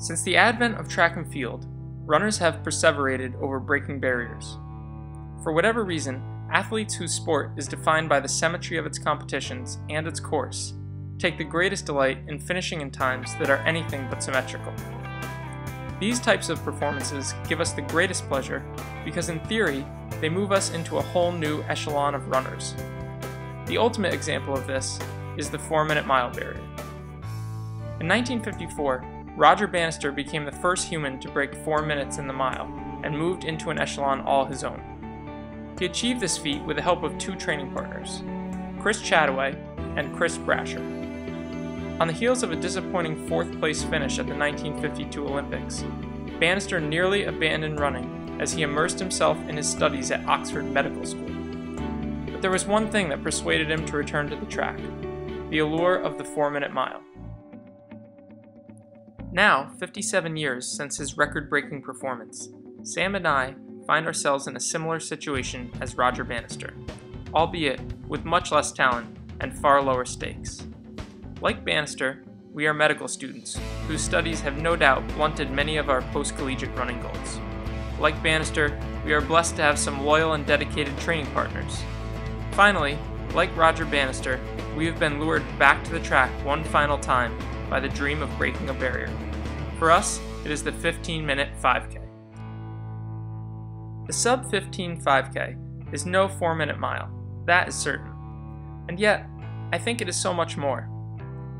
Since the advent of track and field, runners have perseverated over breaking barriers. For whatever reason, athletes whose sport is defined by the symmetry of its competitions and its course take the greatest delight in finishing in times that are anything but symmetrical. These types of performances give us the greatest pleasure because in theory, they move us into a whole new echelon of runners. The ultimate example of this is the 4-minute mile barrier. In 1954, Roger Bannister became the first human to break 4 minutes in the mile and moved into an echelon all his own. He achieved this feat with the help of two training partners, Chris Chataway and Chris Brasher. On the heels of a disappointing 4th place finish at the 1952 Olympics, Bannister nearly abandoned running as he immersed himself in his studies at Oxford Medical School. But there was one thing that persuaded him to return to the track: the allure of the 4-minute mile. Now, 57 years since his record-breaking performance, Sam and I find ourselves in a similar situation as Roger Bannister, albeit with much less talent and far lower stakes. Like Bannister, we are medical students whose studies have no doubt blunted many of our post-collegiate running goals. Like Bannister, we are blessed to have some loyal and dedicated training partners. Finally, like Roger Bannister, we have been lured back to the track one final time by the dream of breaking a barrier. For us, it is the 15-minute 5K. The sub-15 5K is no 4-minute mile, that is certain. And yet, I think it is so much more.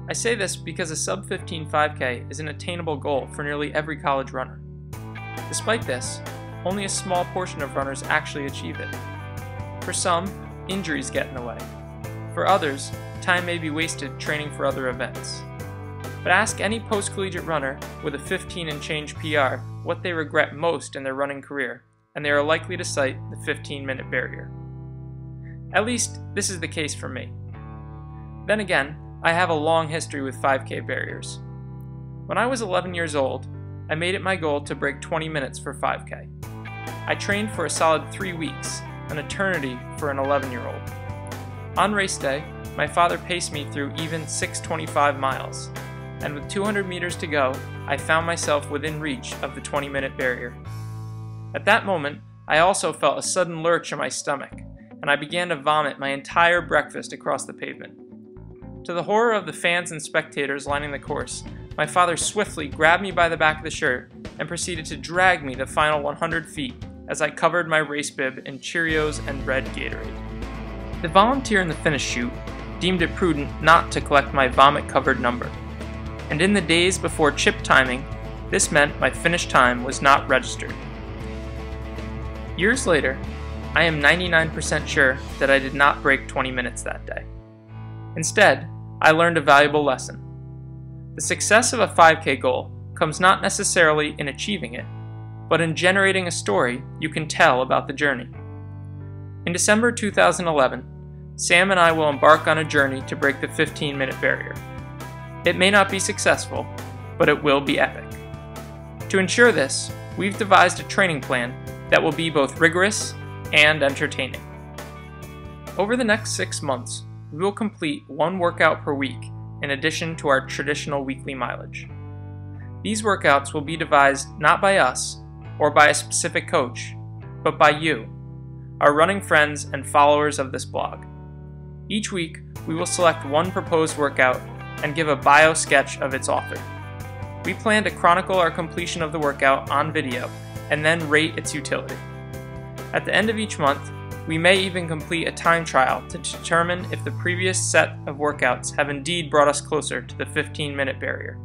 I say this because a sub-15 5K is an attainable goal for nearly every college runner. Despite this, only a small portion of runners actually achieve it. For some, injuries get in the way. For others, time may be wasted training for other events. But ask any post-collegiate runner with a 15 and change PR what they regret most in their running career, and they are likely to cite the 15-minute barrier. At least, this is the case for me. Then again, I have a long history with 5K barriers. When I was 11 years old, I made it my goal to break 20 minutes for 5K. I trained for a solid 3 weeks, an eternity for an 11-year-old. On race day, my father paced me through even 6:25 miles, and with 200 meters to go, I found myself within reach of the 20-minute barrier. At that moment, I also felt a sudden lurch in my stomach, and I began to vomit my entire breakfast across the pavement. To the horror of the fans and spectators lining the course, my father swiftly grabbed me by the back of the shirt and proceeded to drag me the final 100 feet as I covered my race bib in Cheerios and red Gatorade. The volunteer in the finish chute deemed it prudent not to collect my vomit-covered number, and in the days before chip timing, this meant my finish time was not registered. Years later, I am 99% sure that I did not break 20 minutes that day. Instead, I learned a valuable lesson. The success of a 5K goal comes not necessarily in achieving it, but in generating a story you can tell about the journey. In December 2011, Sam and I will embark on a journey to break the 15-minute barrier. It may not be successful, but it will be epic. To ensure this, we've devised a training plan that will be both rigorous and entertaining. Over the next 6 months, we will complete 1 workout per week in addition to our traditional weekly mileage. These workouts will be devised not by us or by a specific coach, but by you, our running friends and followers of this blog. Each week, we will select one proposed workout and give a bio sketch of its author. We plan to chronicle our completion of the workout on video and then rate its utility. At the end of each month, we may even complete a time trial to determine if the previous set of workouts have indeed brought us closer to the 15-minute barrier.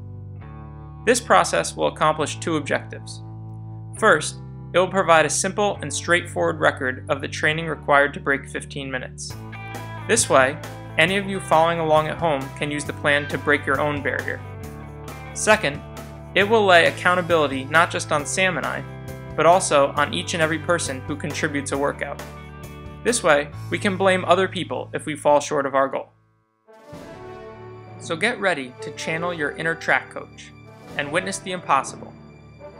This process will accomplish 2 objectives. First, it will provide a simple and straightforward record of the training required to break 15 minutes. This way, any of you following along at home can use the plan to break your own barrier. Second, it will lay accountability not just on Sam and I, but also on each and every person who contributes a workout. This way, we can blame other people if we fall short of our goal. So get ready to channel your inner track coach and witness the impossible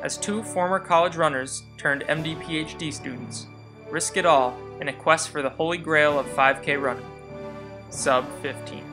as 2 former college runners turned MD PhD students risk it all in a quest for the holy grail of 5K running, sub 15.